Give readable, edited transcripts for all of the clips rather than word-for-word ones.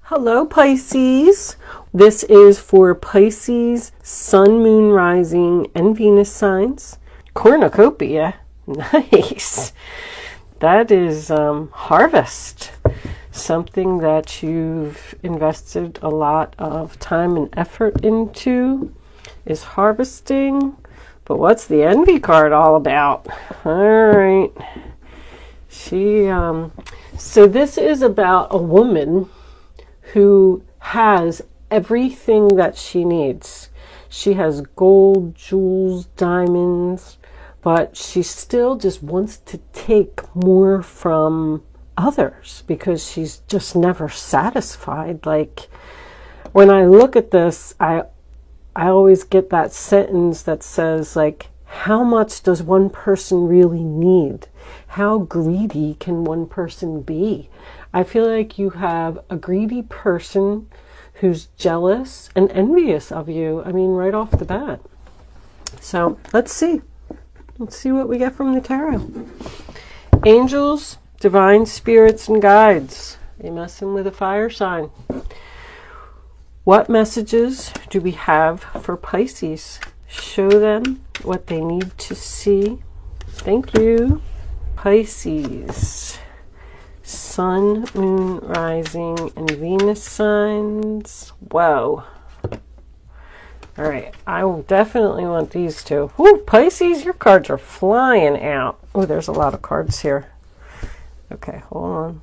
Hello Pisces, this is for Pisces, Sun, Moon, Rising, and Venus signs. Cornucopia, nice. That is harvest, something that you've invested a lot of time and effort into is harvesting. But what's the envy card all about? All right. So this is about a woman who has everything that she needs. She has gold, jewels, diamonds, but she still just wants to take more from others because she's just never satisfied. Like, when I look at this, I always get that sentence that says, like, how much does one person really need? How greedy can one person be? I feel like you have a greedy person who's jealous and envious of you. I mean, right off the bat. So let's see. Let's see what we get from the tarot. Angels, divine spirits, and guides. Are you messing with a fire sign? What messages do we have for Pisces? Show them what they need to see. Thank you. Pisces, Sun, Moon, Rising, and Venus signs. Whoa. All right, I will definitely want these two. Woo, Pisces, your cards are flying out. Oh, there's a lot of cards here. Okay, hold on.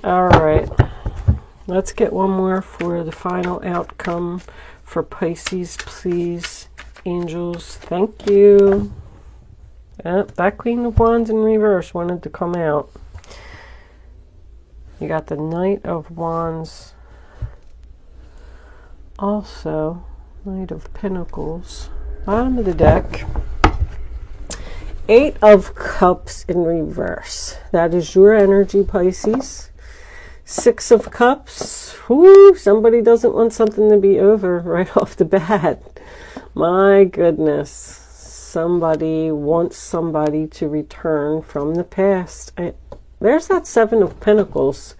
All right, let's get one more for the final outcome for Pisces, please. Angels, thank you. That Queen of Wands in reverse wanted to come out. You got the Knight of Wands. Also, Knight of Pentacles. Bottom of the deck. Eight of Cups in reverse. That is your energy, Pisces. Six of Cups. Whoo, somebody doesn't want something to be over right off the bat. My goodness. Somebody wants somebody to return from the past. There's that Seven of Pentacles.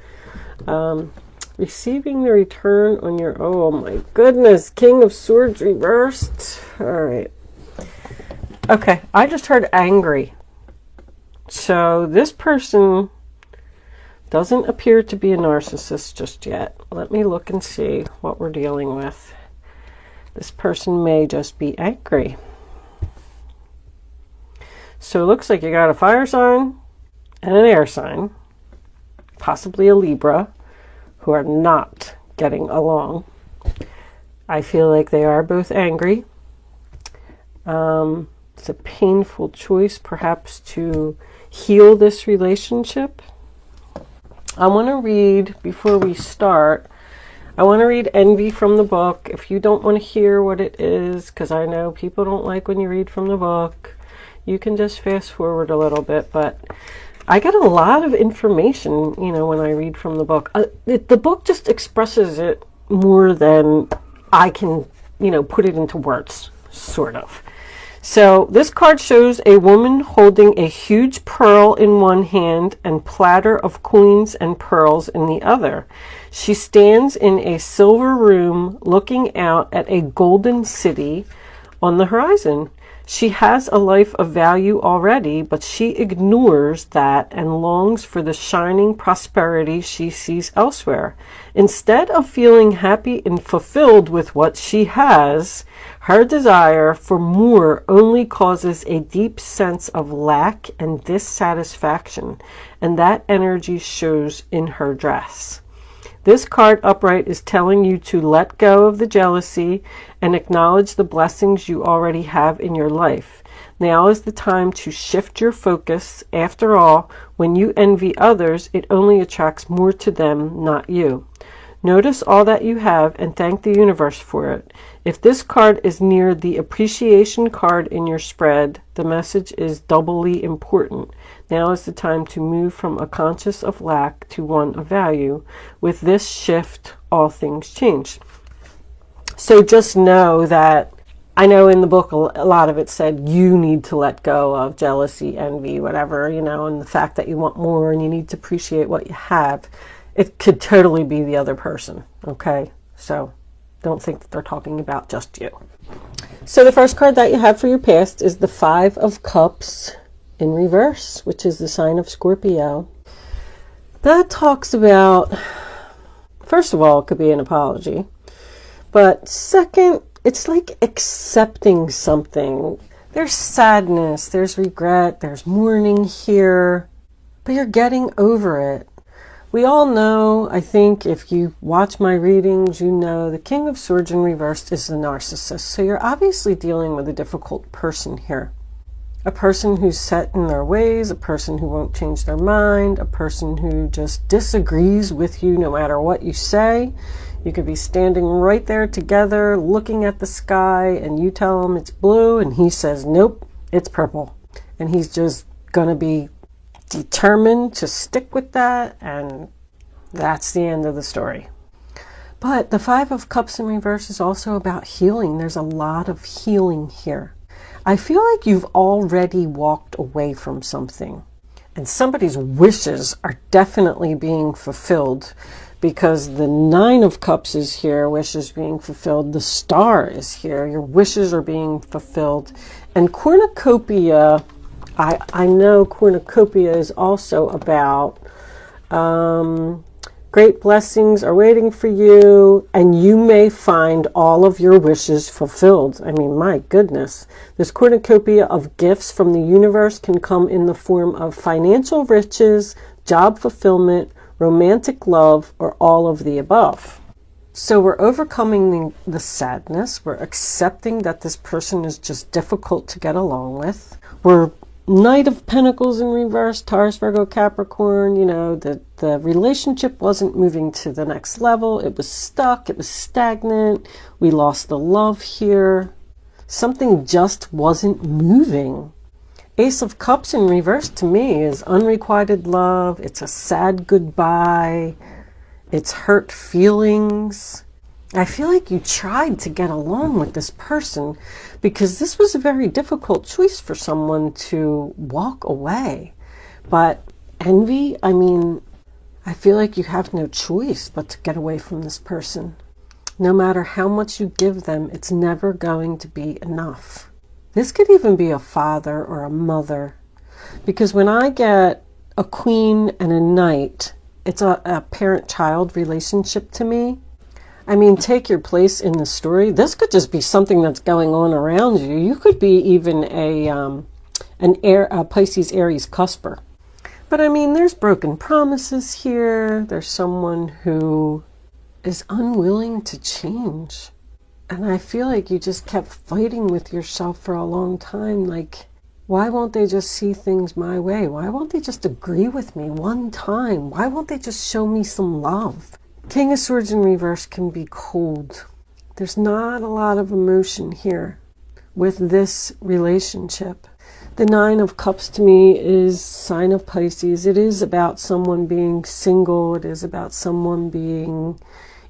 Receiving the return on your... Oh my goodness. King of Swords reversed. All right. Okay, I just heard angry. So this person doesn't appear to be a narcissist just yet. Let me look and see what we're dealing with. This person may just be angry. So it looks like you got a fire sign and an air sign, possibly a Libra, who are not getting along. I feel like they are both angry. It's a painful choice, perhaps, to heal this relationship. I want to read, before we start, I want to read Envy from the book. If you don't want to hear what it is, because I know people don't like when you read from the book, you can just fast forward a little bit. But I get a lot of information, you know, when I read from the book. The book just expresses it more than I can, you know, put it into words, sort of. So this card shows a woman holding a huge pearl in one hand and platter of coins and pearls in the other. She stands in a silver room looking out at a golden city on the horizon. She has a life of value already, but she ignores that and longs for the shining prosperity she sees elsewhere. Instead of feeling happy and fulfilled with what she has, her desire for more only causes a deep sense of lack and dissatisfaction, and that energy shows in her dress. This card upright is telling you to let go of the jealousy and acknowledge the blessings you already have in your life. Now is the time to shift your focus. After all, when you envy others, it only attracts more to them, not you. Notice all that you have and thank the universe for it. If this card is near the appreciation card in your spread, the message is doubly important. Now is the time to move from a conscious of lack to one of value. With this shift, all things change. So just know that, I know in the book a lot of it said you need to let go of jealousy, envy, whatever, you know, and the fact that you want more and you need to appreciate what you have. It could totally be the other person, okay? So don't think that they're talking about just you. So the first card that you have for your past is the Five of Cups in reverse, which is the sign of Scorpio. That talks about, first of all, it could be an apology. But second, it's like accepting something. There's sadness, there's regret, there's mourning here, but you're getting over it. We all know, I think if you watch my readings, you know the King of Swords in reverse is the narcissist. So you're obviously dealing with a difficult person here. A person who's set in their ways, a person who won't change their mind, a person who just disagrees with you no matter what you say. You could be standing right there together looking at the sky and you tell him it's blue and he says, nope, it's purple. And he's just going to be determined to stick with that, and that's the end of the story. But the Five of Cups in reverse is also about healing. There's a lot of healing here. I feel like you've already walked away from something, and somebody's wishes are definitely being fulfilled, because the Nine of Cups is here, wishes being fulfilled. The Star is here, your wishes are being fulfilled. And cornucopia, I know cornucopia is also about great blessings are waiting for you, and you may find all of your wishes fulfilled. I mean, my goodness. This cornucopia of gifts from the universe can come in the form of financial riches, job fulfillment, romantic love, or all of the above. So we're overcoming the sadness. We're accepting that this person is just difficult to get along with. We're Knight of Pentacles in reverse, Taurus, Virgo, Capricorn. You know, the relationship wasn't moving to the next level. It was stuck. It was stagnant. We lost the love here. Something just wasn't moving. Ace of Cups in reverse to me is unrequited love. It's a sad goodbye. It's hurt feelings. I feel like you tried to get along with this person because this was a very difficult choice for someone to walk away. But envy, I mean, I feel like you have no choice but to get away from this person. No matter how much you give them, it's never going to be enough. This could even be a father or a mother, because when I get a queen and a knight, it's a parent-child relationship to me. I mean, take your place in the story. This could just be something that's going on around you. You could be even a Pisces Aries cusper. But I mean, there's broken promises here. There's someone who is unwilling to change. And I feel like you just kept fighting with yourself for a long time. Like, why won't they just see things my way? Why won't they just agree with me one time? Why won't they just show me some love? King of Swords in reverse can be cold. There's not a lot of emotion here with this relationship. The Nine of Cups to me is sign of Pisces. It is about someone being single. It is about someone being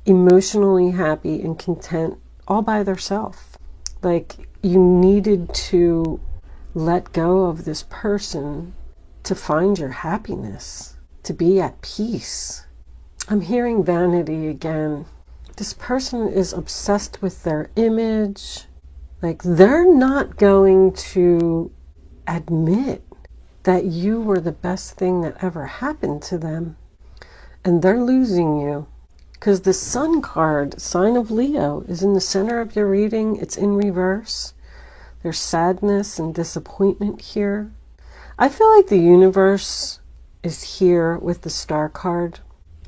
emotionally happy and content all by themselves. Like, you needed to let go of this person to find your happiness, to be at peace. I'm hearing vanity again. This person is obsessed with their image. Like, they're not going to admit that you were the best thing that ever happened to them. And they're losing you. Because the Sun card, sign of Leo, is in the center of your reading. It's in reverse. There's sadness and disappointment here. I feel like the universe is here with the Star card,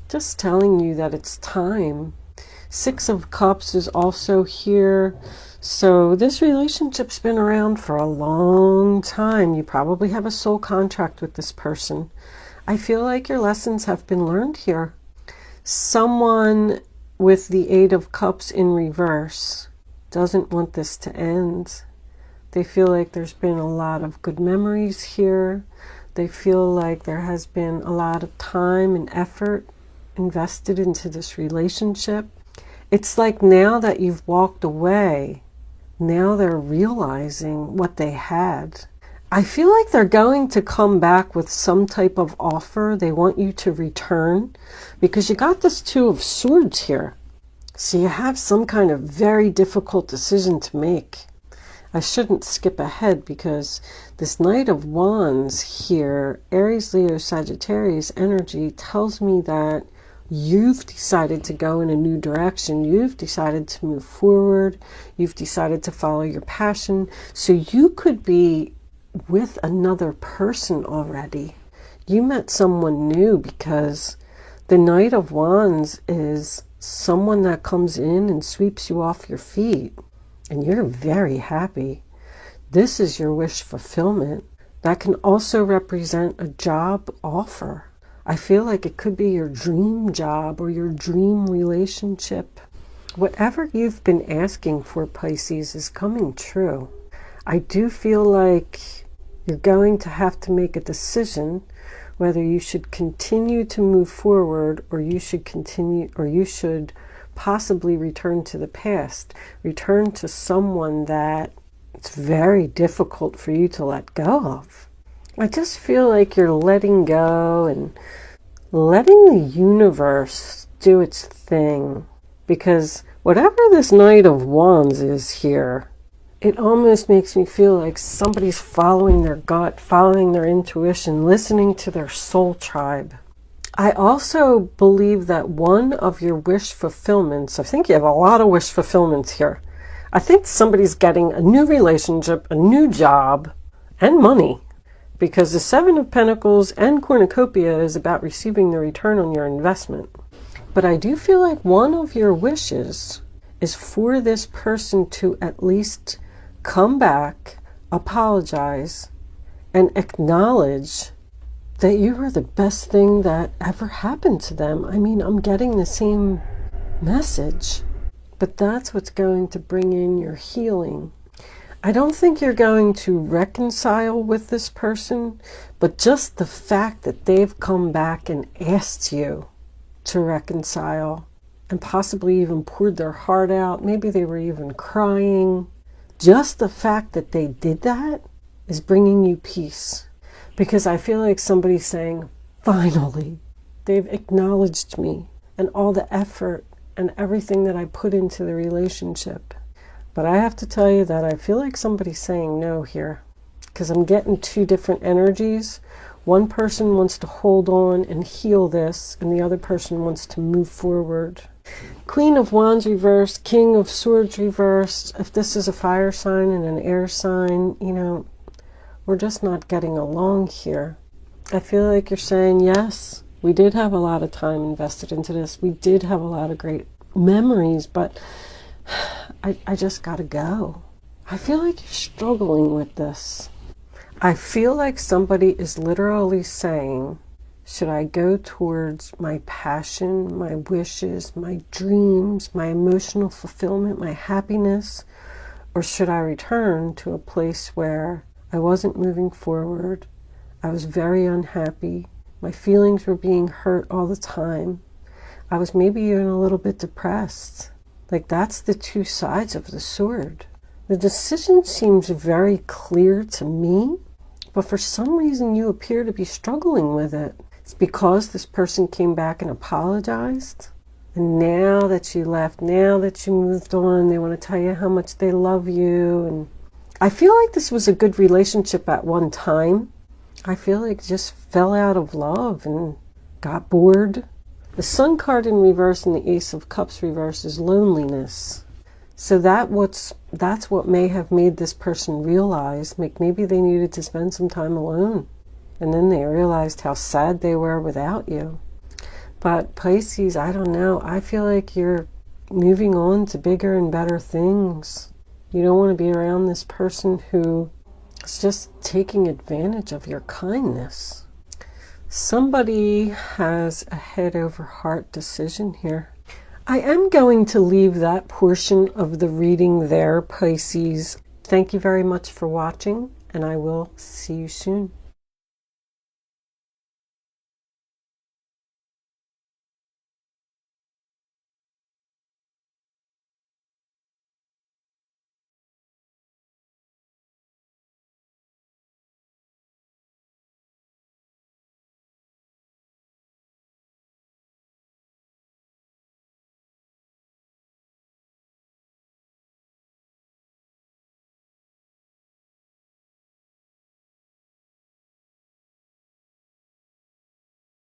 just telling you that it's time. Six of Cups is also here. So this relationship's been around for a long time. You probably have a soul contract with this person. I feel like your lessons have been learned here. Someone with the Eight of Cups in reverse doesn't want this to end. They feel like there's been a lot of good memories here. They feel like there has been a lot of time and effort invested into this relationship. It's like now that you've walked away, now they're realizing what they had. I feel like they're going to come back with some type of offer. They want you to return because you got this Two of Swords here. So you have some kind of very difficult decision to make. I shouldn't skip ahead because this Knight of Wands here, Aries, Leo, Sagittarius energy tells me that you've decided to go in a new direction. You've decided to move forward. You've decided to follow your passion. So you could be with another person already. You met someone new because the Knight of Wands is someone that comes in and sweeps you off your feet. And you're very happy. This is your wish fulfillment. That can also represent a job offer. I feel like it could be your dream job or your dream relationship. Whatever you've been asking for, Pisces, is coming true. I do feel like you're going to have to make a decision whether you should continue to move forward or you should possibly return to the past, return to someone that it's very difficult for you to let go of. I just feel like you're letting go and letting the universe do its thing, because whatever this Knight of Wands is here, it almost makes me feel like somebody's following their gut, following their intuition, listening to their soul tribe. I also believe that one of your wish fulfillments, I think you have a lot of wish fulfillments here. I think somebody's getting a new relationship, a new job, and money. Because the Seven of Pentacles and Cornucopia is about receiving the return on your investment. But I do feel like one of your wishes is for this person to at least come back, apologize, and acknowledge that you were the best thing that ever happened to them. I mean, I'm getting the same message, but that's what's going to bring in your healing. I don't think you're going to reconcile with this person, but just the fact that they've come back and asked you to reconcile and possibly even poured their heart out, maybe they were even crying, just the fact that they did that is bringing you peace. Because I feel like somebody's saying, finally, they've acknowledged me and all the effort and everything that I put into the relationship. But I have to tell you that I feel like somebody's saying no here, because I'm getting two different energies. One person wants to hold on and heal this, and the other person wants to move forward. Queen of Wands reversed, King of Swords reversed. If this is a fire sign and an air sign, you know, we're just not getting along here. I feel like you're saying, yes, we did have a lot of time invested into this. We did have a lot of great memories, but I just gotta go. I feel like you're struggling with this. I feel like somebody is literally saying, should I go towards my passion, my wishes, my dreams, my emotional fulfillment, my happiness, or should I return to a place where I wasn't moving forward? I was very unhappy. My feelings were being hurt all the time. I was maybe even a little bit depressed. Like, that's the two sides of the sword. The decision seems very clear to me, but for some reason you appear to be struggling with it. It's because this person came back and apologized. And now that you left, now that you moved on, they want to tell you how much they love you. And I feel like this was a good relationship at one time. I feel like it just fell out of love and got bored. The Sun card in reverse and the Ace of Cups reverse is loneliness. So that's what may have made this person realize, maybe they needed to spend some time alone. And then they realized how sad they were without you. But Pisces, I don't know. I feel like you're moving on to bigger and better things. You don't want to be around this person who is just taking advantage of your kindness. Somebody has a head over heart decision here. I am going to leave that portion of the reading there, Pisces. Thank you very much for watching, and I will see you soon.